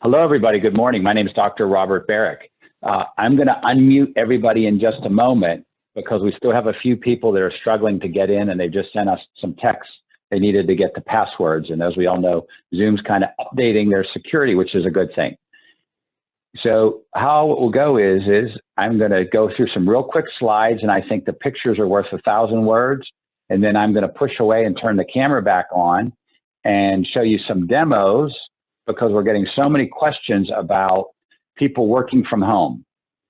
Hello, everybody. Good morning. My name is Dr. Robert Baric. I'm going to unmute everybody in just a moment because we still have a few people that are struggling to get in, and they just sent us some texts. They needed to get the passwords. And as we all know, Zoom's kind of updating their security, which is a good thing. So how it will go is I'm going to go through some real quick slides, and I think the pictures are worth 1,000 words. And then I'm going to push away and turn the camera back on and show you some demos, because we're getting so many questions about people working from home.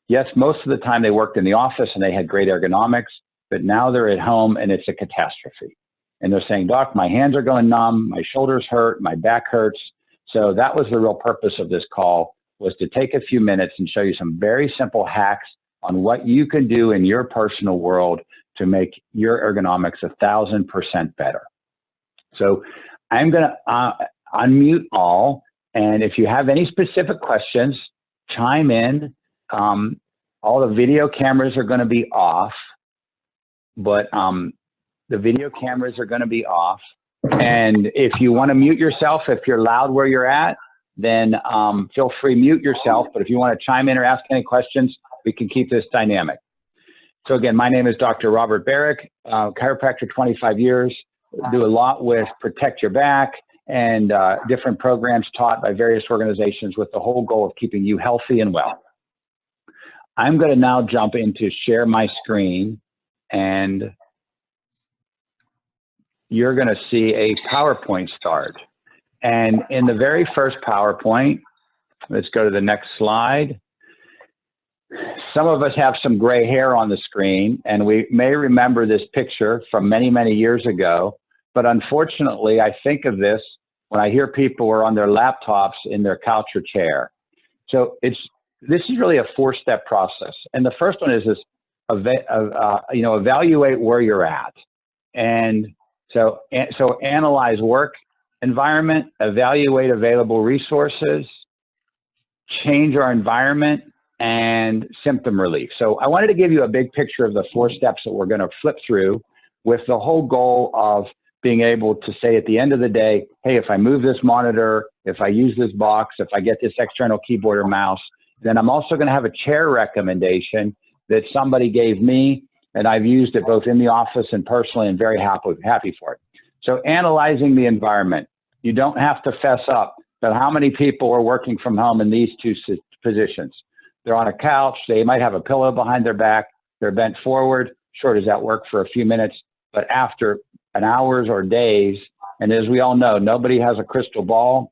Yes, most of the time they worked in the office and they had great ergonomics, but now they're at home and it's a catastrophe. And they're saying, Doc, my hands are going numb, my shoulders hurt, my back hurts. So that was the real purpose of this call, was to take a few minutes and show you some very simple hacks on what you can do in your personal world to make your ergonomics 1,000% better. So I'm going to unmute all. And if you have any specific questions, chime in. All the video cameras are going to be off, but the video cameras are going to be off. And if you want to mute yourself, if you're loud where you're at, then feel free to mute yourself. But if you want to chime in or ask any questions, we can keep this dynamic. So again, my name is Dr. Robert Baric, chiropractor, 25 years, do a lot with Protect Your Back, and different programs taught by various organizations with the whole goal of keeping you healthy and well. I'm going to now jump into share my screen, and you're going to see a PowerPoint start. And in the very first PowerPoint, let's go to the next slide. Some of us have some gray hair on the screen, and we may remember this picture from many, many years ago. But unfortunately, I think of this when I hear people are on their laptops in their couch or chair. So this is really a four-step process. And the first one is evaluate where you're at. And so analyze work environment, evaluate available resources, change our environment, and symptom relief. So I wanted to give you a big picture of the 4 steps that we're going to flip through, with the whole goal of being able to say at the end of the day, hey, if I move this monitor, if I use this box, if I get this external keyboard or mouse, then I'm also going to have a chair recommendation that somebody gave me, and I've used it both in the office and personally, and very happy for it. So analyzing the environment. You don't have to fess up, but how many people are working from home in these two positions? They're on a couch, they might have a pillow behind their back, they're bent forward. Sure, does that work for a few minutes? But after an hours or days, and as we all know, nobody has a crystal ball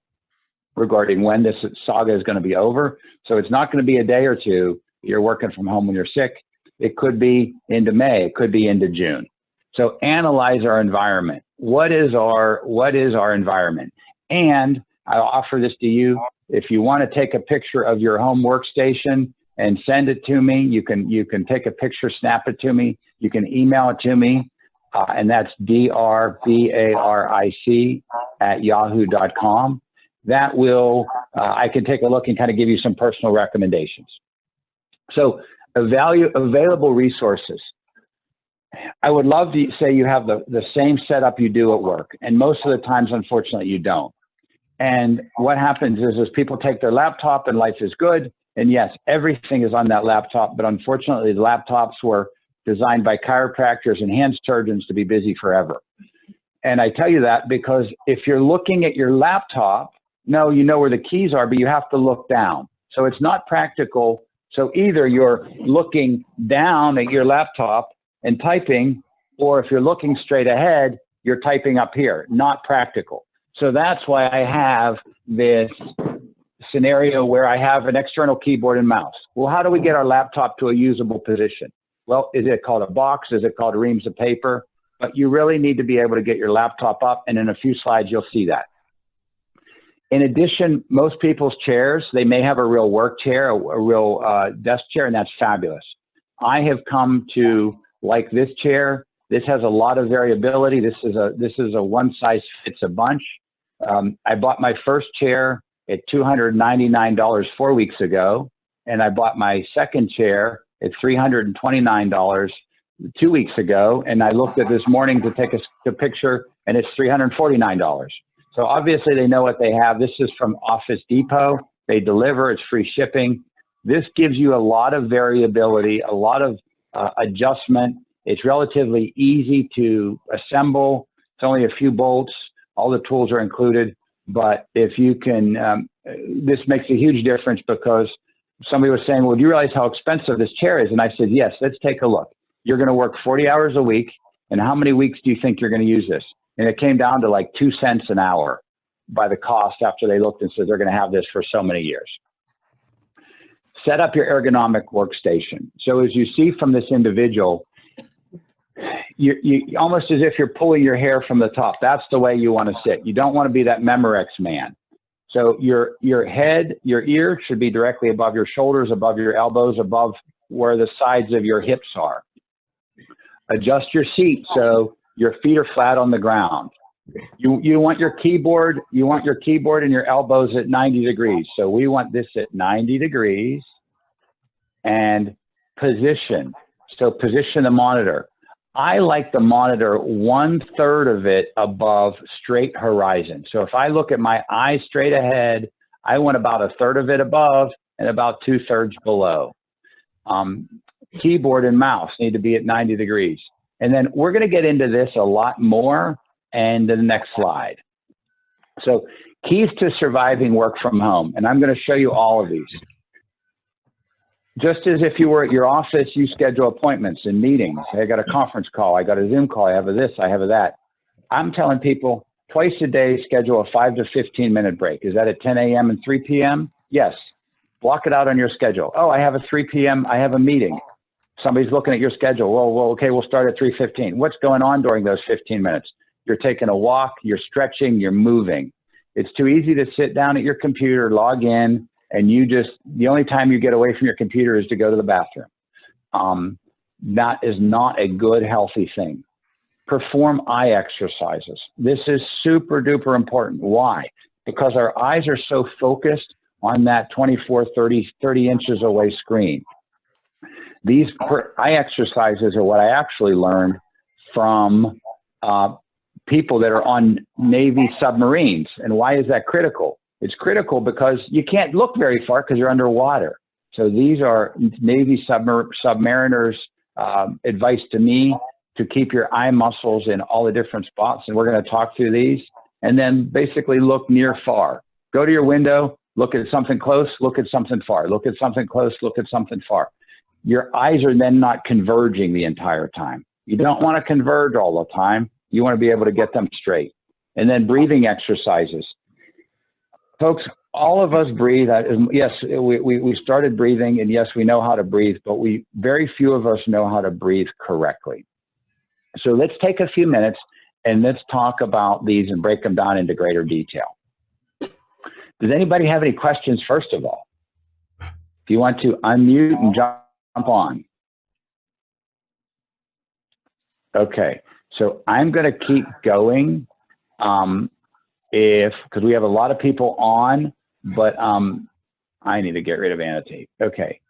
regarding when this saga is going to be over. So it's not going to be a day or two. You're working from home when you're sick. It could be into May, it could be into June. So analyze our environment. What is our environment? And I'll offer this to you. If you want to take a picture of your home workstation and send it to me, you can take a picture, snap it to me. You can email it to me. And that's drbaric@yahoo.com. That will, I can take a look and kind of give you some personal recommendations. So available resources. I would love to say you have the same setup you do at work. And most of the times, unfortunately, you don't. And what happens is people take their laptop and life is good. And yes, everything is on that laptop. But unfortunately, the laptops were designed by chiropractors and hand surgeons to be busy forever. And I tell you that because if you're looking at your laptop, no, you know where the keys are, but you have to look down. So it's not practical. So either you're looking down at your laptop and typing, or if you're looking straight ahead, you're typing up here. Not practical. So that's why I have this scenario where I have an external keyboard and mouse. Well, how do we get our laptop to a usable position? Well, is it called a box? Is it called reams of paper? But you really need to be able to get your laptop up, and in a few slides, you'll see that. In addition, most people's chairs, they may have a real work chair, a real desk chair, and that's fabulous. I have come to like this chair. This has a lot of variability. This is a one size fits a bunch. I bought my first chair at $299 4 weeks ago, and I bought my second chair at $329 2 weeks ago, and I looked at this morning to take a picture, and it's $349. So obviously they know what they have. This is from Office Depot. They deliver, it's free shipping. This gives you a lot of variability, a lot of adjustment. It's relatively easy to assemble. It's only a few bolts. All the tools are included. But if you can, this makes a huge difference, because somebody was saying, well, do you realize how expensive this chair is? And I said, yes, let's take a look. You're going to work 40 hours a week. And how many weeks do you think you're going to use this? And it came down to like 2 cents an hour by the cost after they looked and said they're going to have this for so many years. Set up your ergonomic workstation. So as you see from this individual, you almost as if you're pulling your hair from the top. That's the way you want to sit. You don't want to be that Memorex man. So your head, your ear should be directly above your shoulders, above your elbows, above where the sides of your hips are. Adjust your seat so your feet are flat on the ground. You want your keyboard, and your elbows at 90 degrees. So we want this at 90 degrees. And position. So position the monitor. I like the monitor 1/3 of it above straight horizon. So if I look at my eyes straight ahead, I want about 1/3 of it above and about 2/3 below. Keyboard and mouse need to be at 90 degrees. And then we're going to get into this a lot more and the next slide. So keys to surviving work from home. And I'm going to show you all of these. Just as if you were at your office, you schedule appointments and meetings. I got a conference call. I got a Zoom call. I have a this, I have a that. I'm telling people twice a day, schedule a 5 to 15 minute break. Is that at 10 a.m. and 3 p.m.? Yes. Block it out on your schedule. Oh, I have a 3 p.m. I have a meeting. Somebody's looking at your schedule. Well, okay, we'll start at 3:15. What's going on during those 15 minutes? You're taking a walk, you're stretching, you're moving. It's too easy to sit down at your computer, log in, and the only time you get away from your computer is to go to the bathroom. That is not a good, healthy thing. Perform eye exercises. This is super duper important. Why? Because our eyes are so focused on that 24, 30 inches away screen. These eye exercises are what I actually learned from people that are on Navy submarines. And why is that critical? It's critical because you can't look very far because you're underwater. So these are Navy submariners' advice to me to keep your eye muscles in all the different spots. And we're going to talk through these. And then basically look near far. Go to your window, look at something close, look at something far. Look at something close, look at something far. Your eyes are then not converging the entire time. You don't want to converge all the time. You want to be able to get them straight. And then breathing exercises. Folks, all of us breathe. Yes, we started breathing, and yes, we know how to breathe, but very few of us know how to breathe correctly. So let's take a few minutes and let's talk about these and break them down into greater detail. Does anybody have any questions, first of all? If you want to unmute and jump on. Okay, so I'm going to keep going because we have a lot of people on, but I need to get rid of annotate. Okay,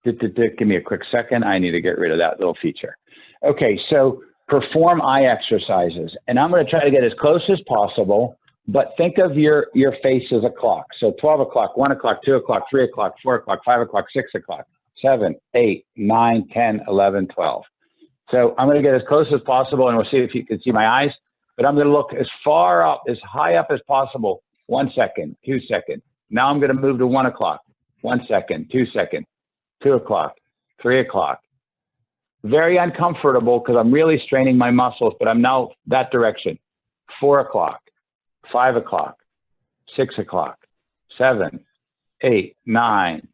give me a quick second. I need to get rid of that little feature. Okay, so perform eye exercises, and I'm going to try to get as close as possible, but think of your face as a clock. So 12 o'clock, 1 o'clock, 2 o'clock, 3 o'clock, 4 o'clock, 5 o'clock, 6 o'clock, 7, 8, 9, 10, 11, 12. So I'm going to get as close as possible, and we'll see if you can see my eyes. But I'm going to look as far up, as high up as possible. 1 second, 2 seconds. Now I'm going to move to 1 o'clock. 1 second, 2 seconds, 2 o'clock, 3 o'clock. Very uncomfortable because I'm really straining my muscles, but I'm now that direction. 4 o'clock, 5 o'clock, 6 o'clock, 7, 8, 9,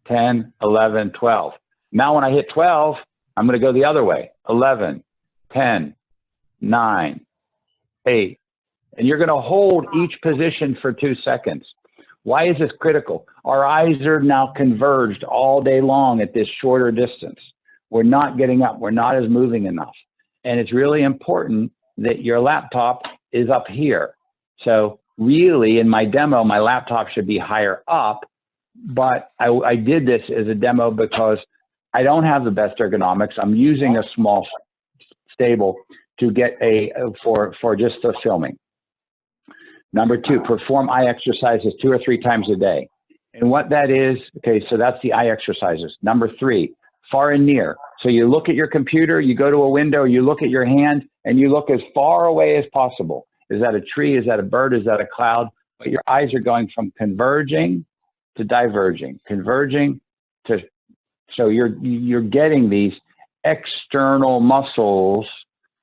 10, 11, 12. Now when I hit 12, I'm going to go the other way. 11, 10, 9, 8. And you're going to hold each position for 2 seconds. Why is this critical? Our eyes are now converged all day long at this shorter distance. We're not getting up. We're not as moving enough. And it's really important that your laptop is up here. So really, in my demo, my laptop should be higher up. But I did this as a demo because I don't have the best ergonomics. I'm using a small stable to get for just the filming. Number 2, perform eye exercises 2 or 3 times a day. And what that is, okay, so that's the eye exercises. Number 3, far and near. So you look at your computer, you go to a window, you look at your hand, and you look as far away as possible. Is that a tree? Is that a bird? Is that a cloud? But your eyes are going from converging to diverging, converging to, so you're getting these external muscles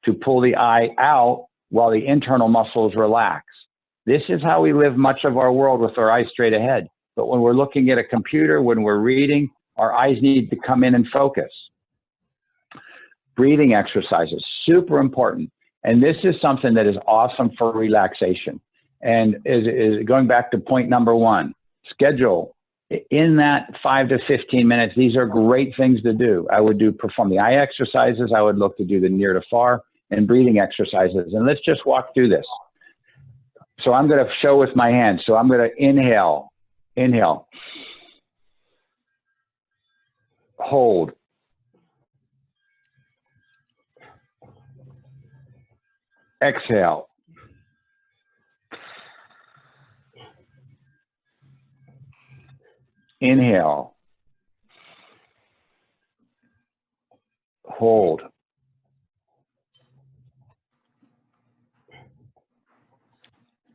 to pull the eye out while the internal muscles relax. This is how we live much of our world with our eyes straight ahead. But when we're looking at a computer, when we're reading, our eyes need to come in and focus. Breathing exercises, super important. And this is something that is awesome for relaxation. And is going back to point number 1, schedule. In that 5 to 15 minutes, these are great things to do. I would perform the eye exercises. I would look to do the near to far and breathing exercises. And let's just walk through this. So I'm going to show with my hands. So I'm going to inhale, inhale, hold, exhale, inhale, hold,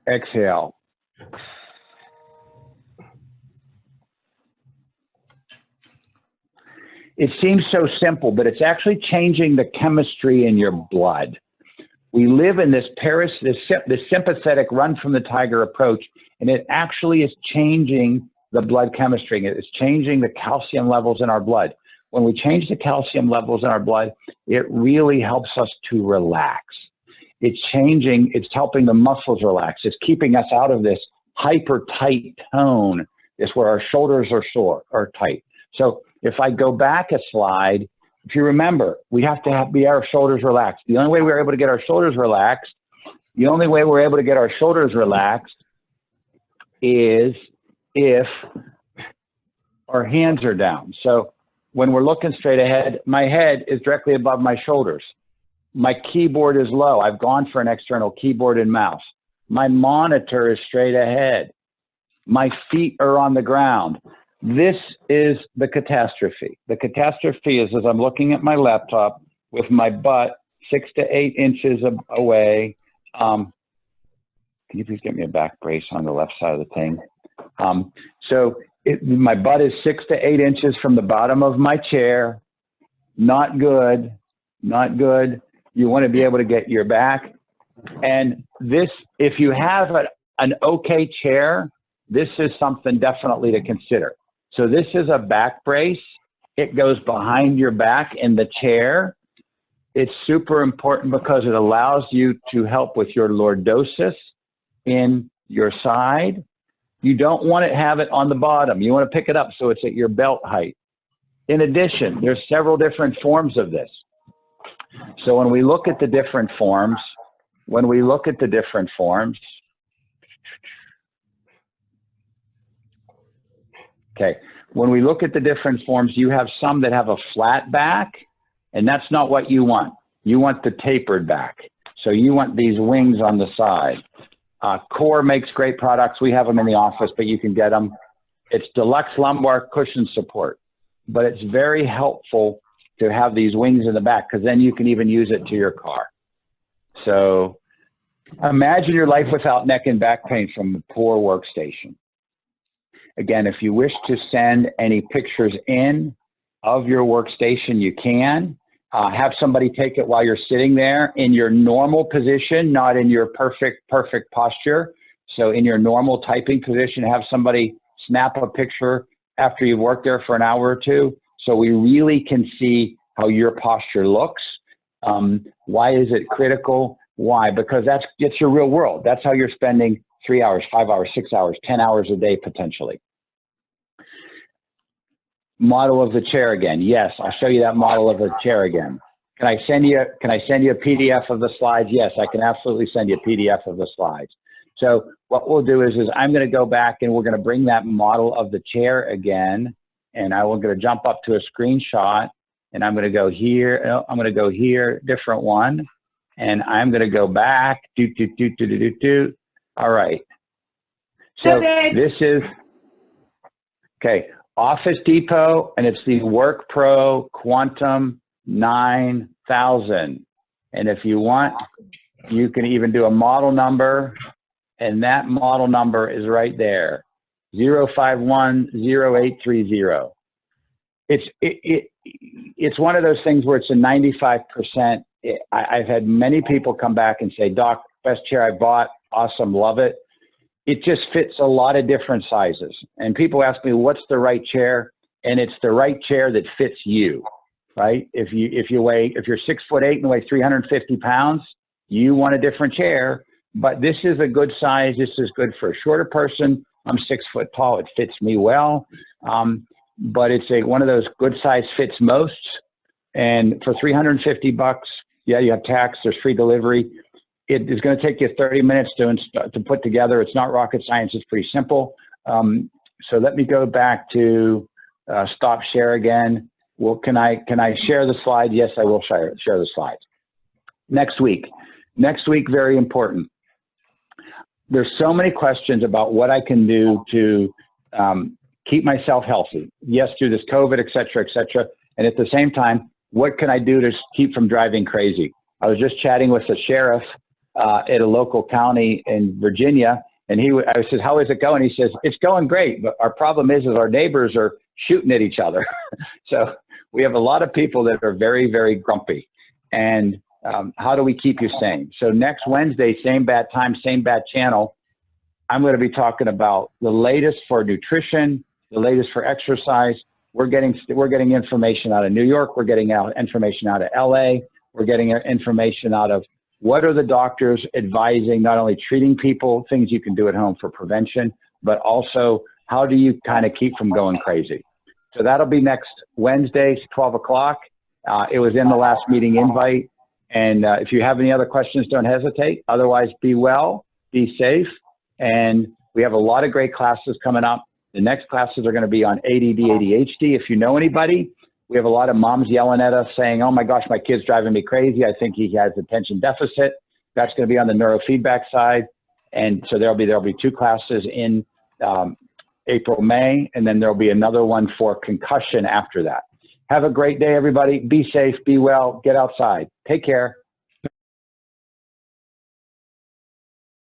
exhale. It seems so simple, but it's actually changing the chemistry in your blood. We live in this sympathetic run from the tiger approach, and it actually is changing the blood chemistry. It's changing the calcium levels in our blood. When we change the calcium levels in our blood, it really helps us to relax. It's changing, it's helping the muscles relax. It's keeping us out of this hyper tight tone. It's where our shoulders are sore or tight. So if I go back a slide, if you remember, we have to be our shoulders relaxed. The only way we're able to get our shoulders relaxed, is if our hands are down. So when we're looking straight ahead, my head is directly above my shoulders. My keyboard is low. I've gone for an external keyboard and mouse. My monitor is straight ahead. My feet are on the ground. This is the catastrophe. The catastrophe is as I'm looking at my laptop with my butt 6 to 8 inches away. Can you please get me a back brace on the left side of the thing? My butt is 6 to 8 inches from the bottom of my chair. Not good, not good. You want to be able to get your back. And this, if you have an okay chair, this is something definitely to consider. So this is a back brace. It goes behind your back in the chair. It's super important because it allows you to help with your lordosis in your side. You don't want to have it on the bottom. You want to pick it up so it's at your belt height. In addition, there's several different forms of this. So when we look at the different forms, okay, when we look at the different forms, you have some that have a flat back, and that's not what you want. You want the tapered back. So you want these wings on the side. Core makes great products. We have them in the office, but you can get them. It's deluxe lumbar cushion support, but it's very helpful to have these wings in the back because then you can even use it to your car. So imagine your life without neck and back pain from a poor workstation. Again, if you wish to send any pictures in of your workstation, you can. Have somebody take it while you're sitting there in your normal position, not in your perfect posture. So in your normal typing position, have somebody snap a picture after you've worked there for an hour or two. So we really can see how your posture looks. Why is it critical? Why? Because it's your real world. That's how you're spending 3 hours, 5 hours, 6 hours, 10 hours a day potentially. Model of the chair again. Yes, I'll show you that model of the chair again. Can I send you a PDF of the slides? Yes, I can absolutely send you a PDF of the slides. So what we'll do is I'm going to go back and we're going to bring that model of the chair again, and I'm going to jump up to a screenshot, and I'm going to go here. I'm going to go here, different one, and I'm going to go back. All right. So this is. Okay, Office Depot, and it's the Work Pro Quantum 9000. And if you want, you can even do a model number, and that model number is right there, 0510830. It's one of those things where it's a 95%. I've had many people come back and say, Doc, best chair I bought, awesome, love it. It just fits a lot of different sizes. And people ask me, what's the right chair? And it's the right chair that fits you, right? If you're 6'8" and weigh 350 pounds, you want a different chair, but this is a good size. This is good for a shorter person. I'm 6 foot tall. It fits me well. But it's one of those good size fits most. And for 350 bucks, yeah, you have tax, there's free delivery. It is going to take you 30 minutes to put together. It's not rocket science. It's pretty simple. So let me go back to stop share again. Well, can I share the slide? Yes, I will share the slides. Next week, very important. There's so many questions about what I can do to keep myself healthy. Yes, through this COVID, et cetera, and at the same time, what can I do to keep from driving crazy? I was just chatting with the sheriff at a local county in Virginia, and I said, how is it going? He says, it's going great, but our problem is our neighbors are shooting at each other. So we have a lot of people that are very, very grumpy. And how do we keep you sane? So next Wednesday, same bad time, same bad channel, I'm going to be talking about the latest for nutrition, the latest for exercise. We're getting information out of New York. We're getting information out of LA. We're getting information out of what are the doctors advising, not only treating people, things you can do at home for prevention, but also how do you kind of keep from going crazy? So that'll be next Wednesday, 12 o'clock. It was in the last meeting invite. And if you have any other questions, don't hesitate. Otherwise, be well, be safe. And we have a lot of great classes coming up. The next classes are going to be on ADD, ADHD. If you know anybody, we have a lot of moms yelling at us saying, oh my gosh, my kid's driving me crazy. I think he has attention deficit. That's going to be on the neurofeedback side. And so there'll be 2 classes in April, May, and then there'll be another one for concussion after that. Have a great day, everybody. Be safe, be well, get outside. Take care.